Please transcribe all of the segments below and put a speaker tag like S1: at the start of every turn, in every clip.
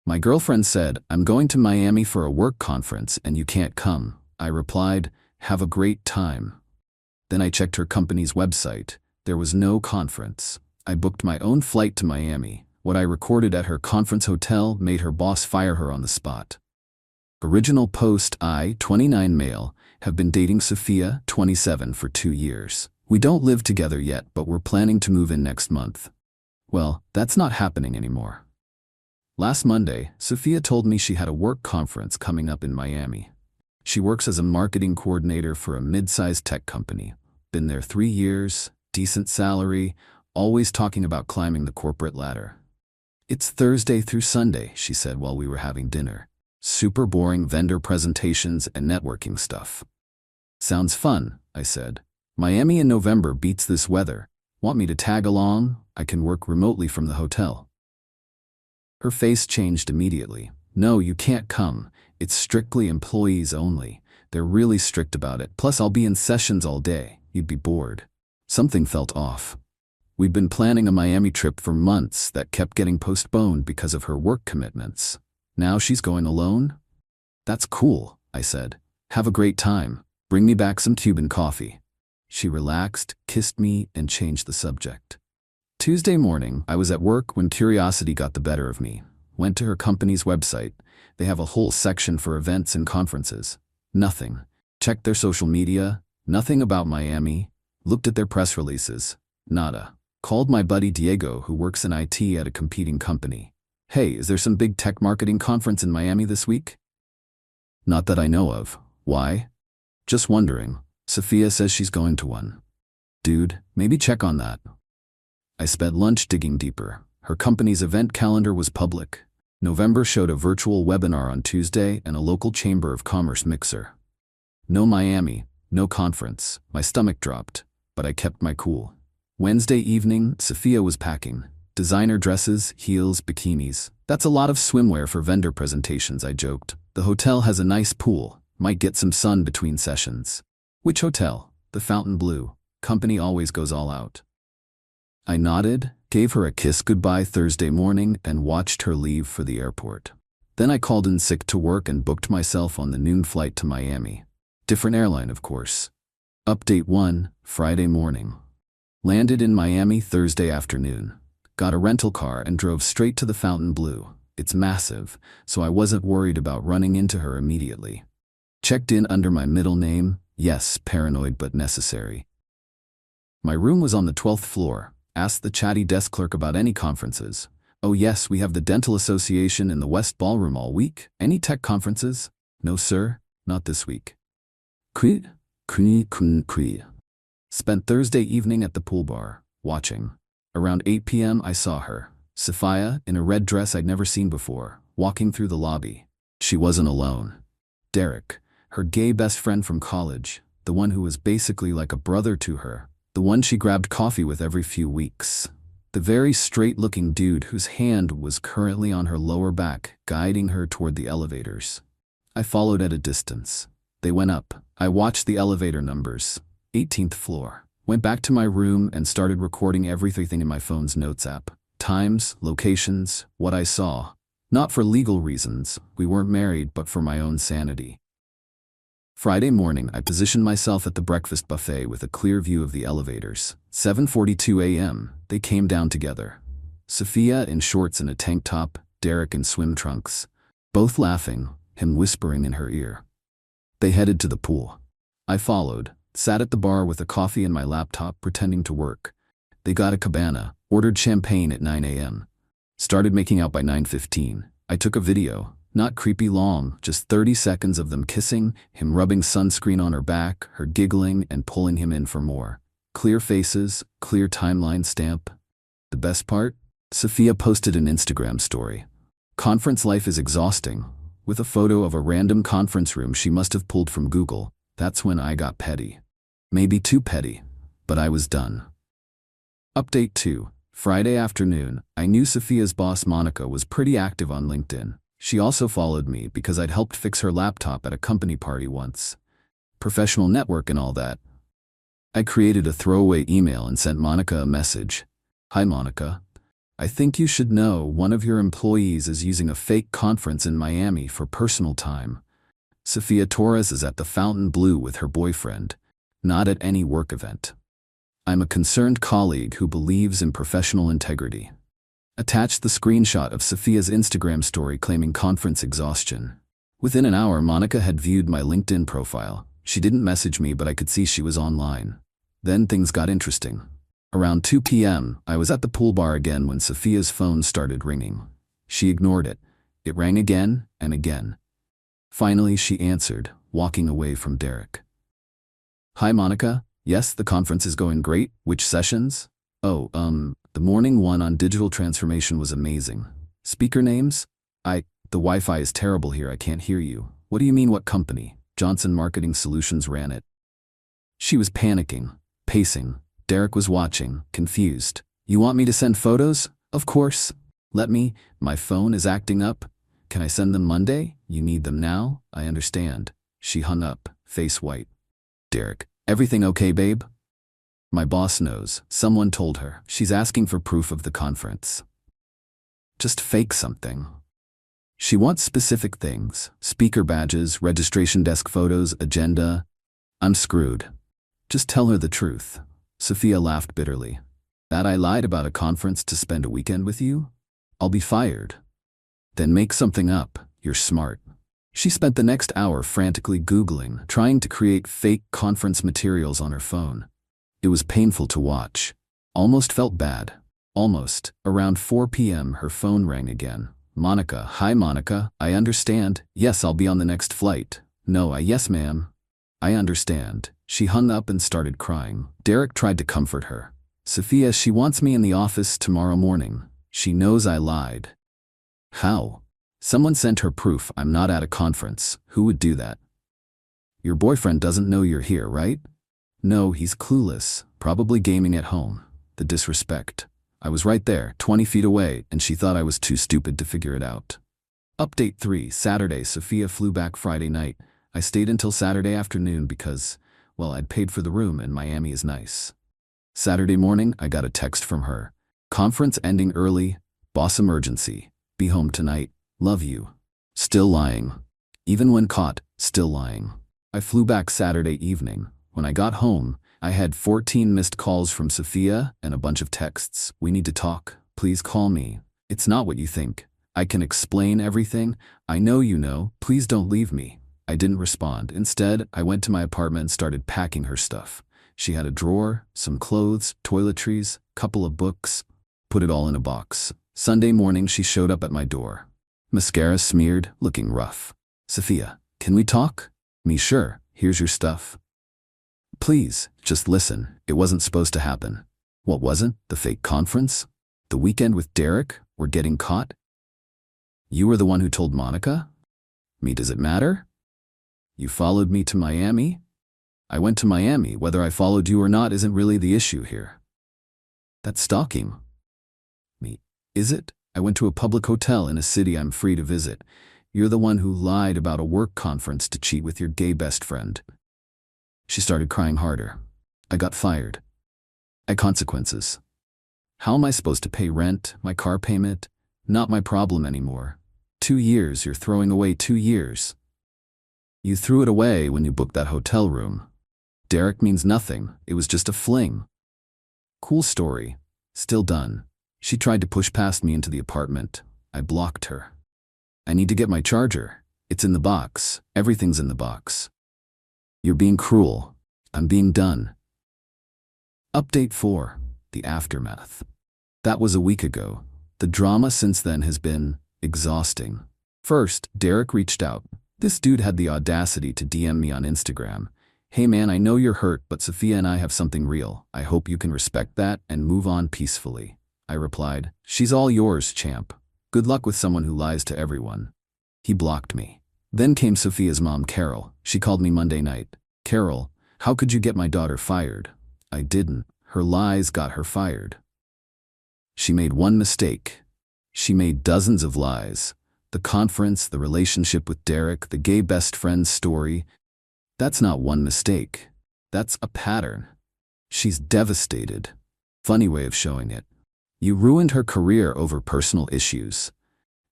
S1: My girlfriend said, I'm going to Miami for a work conference and you can't come. I replied, have a great time. Then I checked her company's website. There was no conference. I booked my own flight to Miami. What I recorded at her conference hotel made her boss fire her on the spot. Original post: I, 29 male, have been dating Sophia, 27, for 2 years. We don't live together yet, but we're planning to move in next month. Well, that's not happening anymore. Last Monday, Sophia told me she had a work conference coming up in Miami. She works as a marketing coordinator for a mid-sized tech company. Been there 3 years, decent salary, always talking about climbing the corporate ladder. It's Thursday through Sunday, she said while we were having dinner. Super boring vendor presentations and networking stuff. Sounds fun, I said. Miami in November beats this weather. Want me to tag along? I can work remotely from the hotel. Her face changed immediately. No, you can't come. It's strictly employees only. They're really strict about it. Plus, I'll be in sessions all day. You'd be bored. Something felt off. We'd been planning a Miami trip for months that kept getting postponed because of her work commitments. Now she's going alone? That's cool, I said. Have a great time. Bring me back some Cuban coffee. She relaxed, kissed me, and changed the subject. Tuesday morning, I was at work when curiosity got the better of me. Went to her company's website. They have a whole section for events and conferences. Nothing. Checked their social media. Nothing about Miami. Looked at their press releases. Nada. Called my buddy Diego, who works in IT at a competing company. Hey, is there some big tech marketing conference in Miami this week? Not that I know of. Why? Just wondering. Sophia says she's going to one. Dude, maybe check on that. I spent lunch digging deeper. Her company's event calendar was public. November showed a virtual webinar on Tuesday and a local Chamber of Commerce mixer. No Miami, no conference. My stomach dropped, but I kept my cool. Wednesday evening, Sophia was packing. Designer dresses, heels, bikinis. That's a lot of swimwear for vendor presentations, I joked. The hotel has a nice pool. Might get some sun between sessions. Which hotel? The Fontainebleau. Company always goes all out. I nodded, gave her a kiss goodbye Thursday morning, and watched her leave for the airport. Then I called in sick to work and booked myself on the noon flight to Miami. Different airline, of course. Update 1, Friday morning. Landed in Miami Thursday afternoon. Got a rental car and drove straight to the Fontainebleau. It's massive, so I wasn't worried about running into her immediately. Checked in under my middle name. Yes, paranoid but necessary. My room was on the 12th floor. Asked the chatty desk clerk about any conferences. Oh yes, we have the Dental Association in the West Ballroom all week. Any tech conferences? No sir, not this week. Kui. Spent Thursday evening at the pool bar, watching. Around 8 p.m. I saw her, Sophia, in a red dress I'd never seen before, walking through the lobby. She wasn't alone. Derek, her gay best friend from college, the one who was basically like a brother to her, the one she grabbed coffee with every few weeks. The very straight-looking dude whose hand was currently on her lower back, guiding her toward the elevators. I followed at a distance. They went up. I watched the elevator numbers. 18th floor. Went back to my room and started recording everything in my phone's notes app. Times, locations, what I saw. Not for legal reasons, we weren't married, but for my own sanity. Friday morning, I positioned myself at the breakfast buffet with a clear view of the elevators. 7:42 a.m., they came down together. Sophia in shorts and a tank top, Derek in swim trunks. Both laughing, him whispering in her ear. They headed to the pool. I followed, sat at the bar with a coffee and my laptop pretending to work. They got a cabana, ordered champagne at 9 a.m. Started making out by 9:15. I took a video. Not creepy long, just 30 seconds of them kissing, him rubbing sunscreen on her back, her giggling and pulling him in for more. Clear faces, clear timeline stamp. The best part? Sophia posted an Instagram story. Conference life is exhausting. With a photo of a random conference room she must have pulled from Google. That's when I got petty. Maybe too petty, but I was done. Update 2. Friday afternoon, I knew Sophia's boss Monica was pretty active on LinkedIn. She also followed me because I'd helped fix her laptop at a company party once. Professional network and all that. I created a throwaway email and sent Monica a message. Hi Monica. I think you should know one of your employees is using a fake conference in Miami for personal time. Sofia Torres is at the Fontainebleau with her boyfriend, not at any work event. I'm a concerned colleague who believes in professional integrity. Attached the screenshot of Sofia's Instagram story claiming conference exhaustion. Within an hour, Monica had viewed my LinkedIn profile. She didn't message me, but I could see she was online. Then things got interesting. Around 2 p.m., I was at the pool bar again when Sofia's phone started ringing. She ignored it. It rang again and again. Finally, she answered, walking away from Derek. Hi, Monica. Yes, the conference is going great. Which sessions? Oh, the morning one on digital transformation was amazing. Speaker names? The Wi-Fi is terrible here. I can't hear you. What do you mean, what company? Johnson Marketing Solutions ran it. She was panicking, pacing. Derek was watching, confused. You want me to send photos? Of course. Let me. My phone is acting up. Can I send them Monday? You need them now? I understand. She hung up, face white. Derek, everything okay, babe? My boss knows. Someone told her. She's asking for proof of the conference. Just fake something. She wants specific things. Speaker badges, registration desk photos, agenda. I'm screwed. Just tell her the truth. Sofia laughed bitterly. That I lied about a conference to spend a weekend with you? I'll be fired. Then make something up. You're smart. She spent the next hour frantically Googling, trying to create fake conference materials on her phone. It was painful to watch. Almost felt bad. Almost. Around 4 p.m. her phone rang again. Monica. Hi, Monica. I understand. Yes, I'll be on the next flight. No, yes, ma'am. I understand. She hung up and started crying. Derek tried to comfort her. Sofia, she wants me in the office tomorrow morning. She knows I lied. How? Someone sent her proof I'm not at a conference. Who would do that? Your boyfriend doesn't know you're here, right? No, he's clueless. Probably gaming at home. The disrespect. I was right there, 20 feet away, and she thought I was too stupid to figure it out. Update 3. Saturday. Sofia flew back Friday night. I stayed until Saturday afternoon because, well, I'd paid for the room and Miami is nice. Saturday morning, I got a text from her. Conference ending early. Boss emergency. Be home tonight. Love you. Still lying. Even when caught, still lying. I flew back Saturday evening. When I got home, I had 14 missed calls from Sofia and a bunch of texts. We need to talk. Please call me. It's not what you think. I can explain everything. I know you know. Please don't leave me. I didn't respond. Instead, I went to my apartment and started packing her stuff. She had a drawer, some clothes, toiletries, couple of books. Put it all in a box. Sunday morning, she showed up at my door. Mascara smeared, looking rough. Sofia, can we talk? Me, sure. Here's your stuff. Please, just listen. It wasn't supposed to happen. What wasn't? The fake conference? The weekend with Derek? We're getting caught? You were the one who told Monica? Me, does it matter? You followed me to Miami? I went to Miami. Whether I followed you or not isn't really the issue here. That's stalking. Me, is it? I went to a public hotel in a city I'm free to visit. You're the one who lied about a work conference to cheat with your gay best friend. She started crying harder. I got fired. Consequences. How am I supposed to pay rent, my car payment? Not my problem anymore. 2 years, you're throwing away 2 years. You threw it away when you booked that hotel room. Derek means nothing. It was just a fling. Cool story. Still done. She tried to push past me into the apartment. I blocked her. I need to get my charger. It's in the box. Everything's in the box. You're being cruel. I'm being done. Update 4. The aftermath. That was a week ago. The drama since then has been exhausting. First, Derek reached out. This dude had the audacity to DM me on Instagram. Hey man, I know you're hurt, but Sofia and I have something real. I hope you can respect that and move on peacefully. I replied, she's all yours, champ. Good luck with someone who lies to everyone. He blocked me. Then came Sofia's mom, Carol. She called me Monday night. Carol, how could you get my daughter fired? I didn't. Her lies got her fired. She made one mistake. She made dozens of lies. The conference, the relationship with Derek, the gay best friend's story. That's not one mistake. That's a pattern. She's devastated. Funny way of showing it. You ruined her career over personal issues.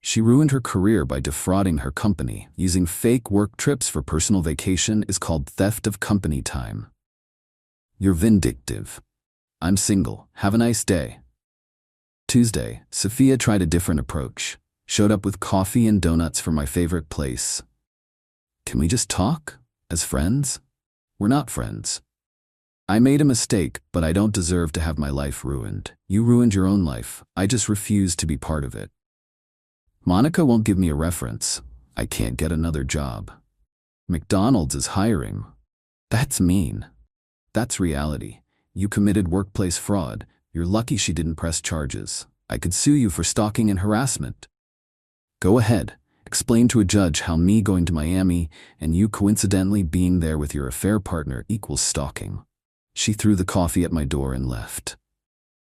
S1: She ruined her career by defrauding her company. Using fake work trips for personal vacation is called theft of company time. You're vindictive. I'm single. Have a nice day. Tuesday, Sophia tried a different approach. Showed up with coffee and donuts from my favorite place. Can we just talk? As friends? We're not friends. I made a mistake, but I don't deserve to have my life ruined. You ruined your own life. I just refuse to be part of it. Monica won't give me a reference. I can't get another job. McDonald's is hiring. That's mean. That's reality. You committed workplace fraud. You're lucky she didn't press charges. I could sue you for stalking and harassment. Go ahead. Explain to a judge how me going to Miami and you coincidentally being there with your affair partner equals stalking. She threw the coffee at my door and left.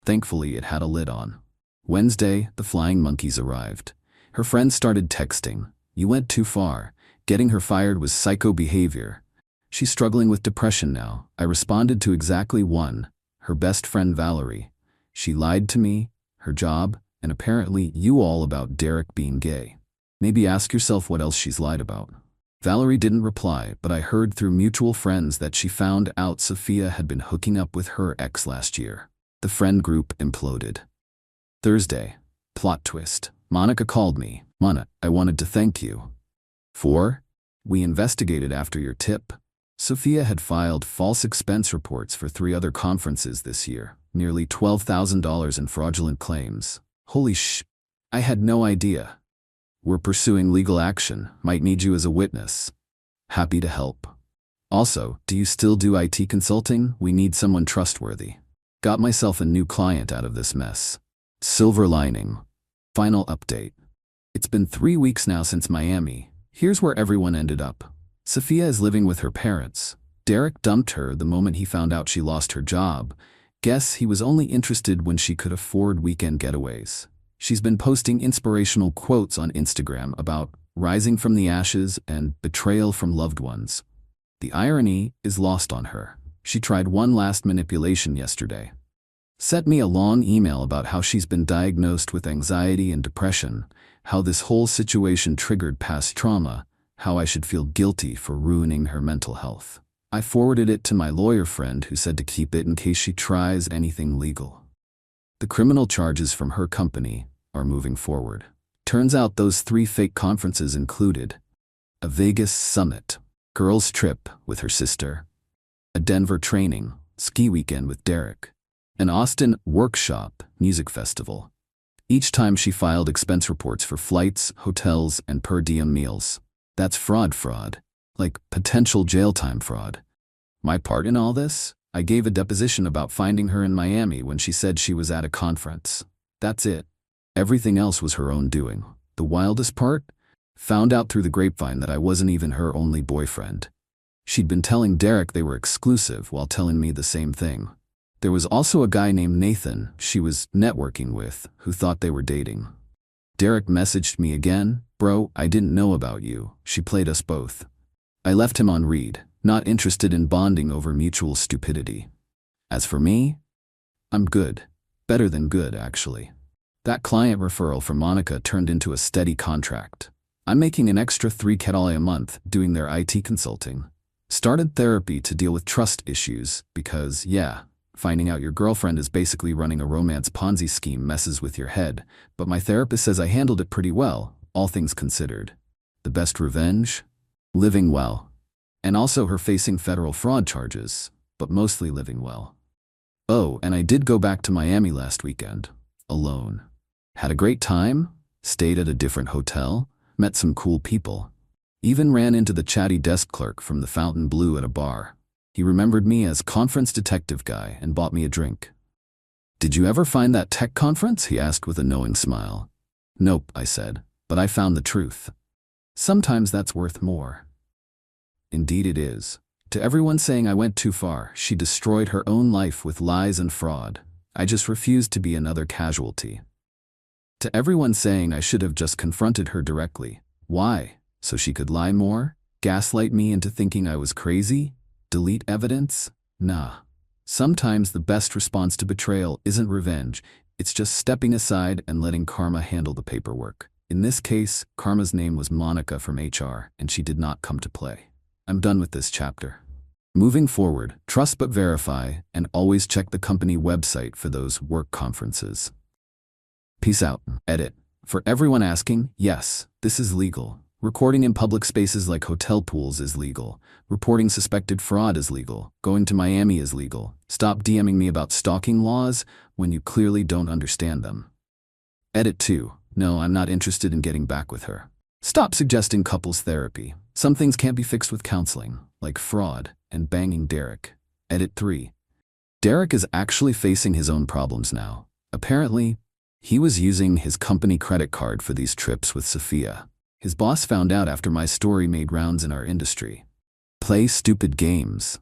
S1: Thankfully, it had a lid on. Wednesday, the flying monkeys arrived. Her friends started texting. You went too far. Getting her fired was psycho behavior. She's struggling with depression now. I responded to exactly one. Her best friend Valerie. She lied to me, her job, and apparently you all about Derek being gay. Maybe ask yourself what else she's lied about. Valerie didn't reply, but I heard through mutual friends that she found out Sophia had been hooking up with her ex last year. The friend group imploded. Thursday. Plot twist. Monica called me. Mana, I wanted to thank you. For? We investigated after your tip. Sophia had filed false expense reports for 3 other conferences this year. Nearly $12,000 in fraudulent claims. Holy sh! I had no idea. We're pursuing legal action. Might need you as a witness. Happy to help. Also, do you still do IT consulting? We need someone trustworthy. Got myself a new client out of this mess. Silver lining. Final update. It's been 3 weeks now since Miami. Here's where everyone ended up. Sophia is living with her parents. Derek dumped her the moment he found out she lost her job. Guess he was only interested when she could afford weekend getaways. She's been posting inspirational quotes on Instagram about rising from the ashes and betrayal from loved ones. The irony is lost on her. She tried one last manipulation yesterday. Sent me a long email about how she's been diagnosed with anxiety and depression, how this whole situation triggered past trauma, how I should feel guilty for ruining her mental health. I forwarded it to my lawyer friend who said to keep it in case she tries anything legal. The criminal charges from her company are moving forward. Turns out those 3 fake conferences included a Vegas summit, girls' trip with her sister, a Denver training, ski weekend with Derek, an Austin workshop, music festival. Each time she filed expense reports for flights, hotels, and per diem meals. That's fraud. Like potential jail time fraud. My part in all this? I gave a deposition about finding her in Miami when she said she was at a conference. That's it. Everything else was her own doing. The wildest part? Found out through the grapevine that I wasn't even her only boyfriend. She'd been telling Derek they were exclusive while telling me the same thing. There was also a guy named Nathan she was networking with who thought they were dating. Derek messaged me again, "Bro, I didn't know about you. She played us both." I left him on read, not interested in bonding over mutual stupidity. As for me, I'm good. Better than good, actually. That client referral from Monica turned into a steady contract. I'm making an extra $3K a month doing their IT consulting. Started therapy to deal with trust issues because, finding out your girlfriend is basically running a romance Ponzi scheme messes with your head, but my therapist says I handled it pretty well, all things considered. The best revenge? Living well. And also her facing federal fraud charges, but mostly living well. Oh, and I did go back to Miami last weekend. Alone. Had a great time, stayed at a different hotel, met some cool people. Even ran into the chatty desk clerk from the Fountain Blue at a bar. He remembered me as conference detective guy and bought me a drink. "Did you ever find that tech conference?" he asked with a knowing smile. "Nope," I said, "but I found the truth. Sometimes that's worth more." Indeed it is. To everyone saying I went too far, she destroyed her own life with lies and fraud. I just refused to be another casualty. To everyone saying I should have just confronted her directly. Why? So she could lie more? Gaslight me into thinking I was crazy? Delete evidence? Nah. Sometimes the best response to betrayal isn't revenge, It's just stepping aside and letting Karma handle the paperwork. In this case, Karma's name was Monica from HR, and she did not come to play. I'm done with this chapter. Moving forward, trust but verify, and always check the company website for those work conferences. Peace out. Edit. For everyone asking, yes, this is legal. Recording in public spaces like hotel pools is legal. Reporting suspected fraud is legal. Going to Miami is legal. Stop DMing me about stalking laws when you clearly don't understand them. Edit 2. No, I'm not interested in getting back with her. Stop suggesting couples therapy. Some things can't be fixed with counseling, like fraud and banging Derek. Edit 3. Derek is actually facing his own problems now. Apparently, he was using his company credit card for these trips with Sophia. His boss found out after my story made rounds in our industry. Play stupid games.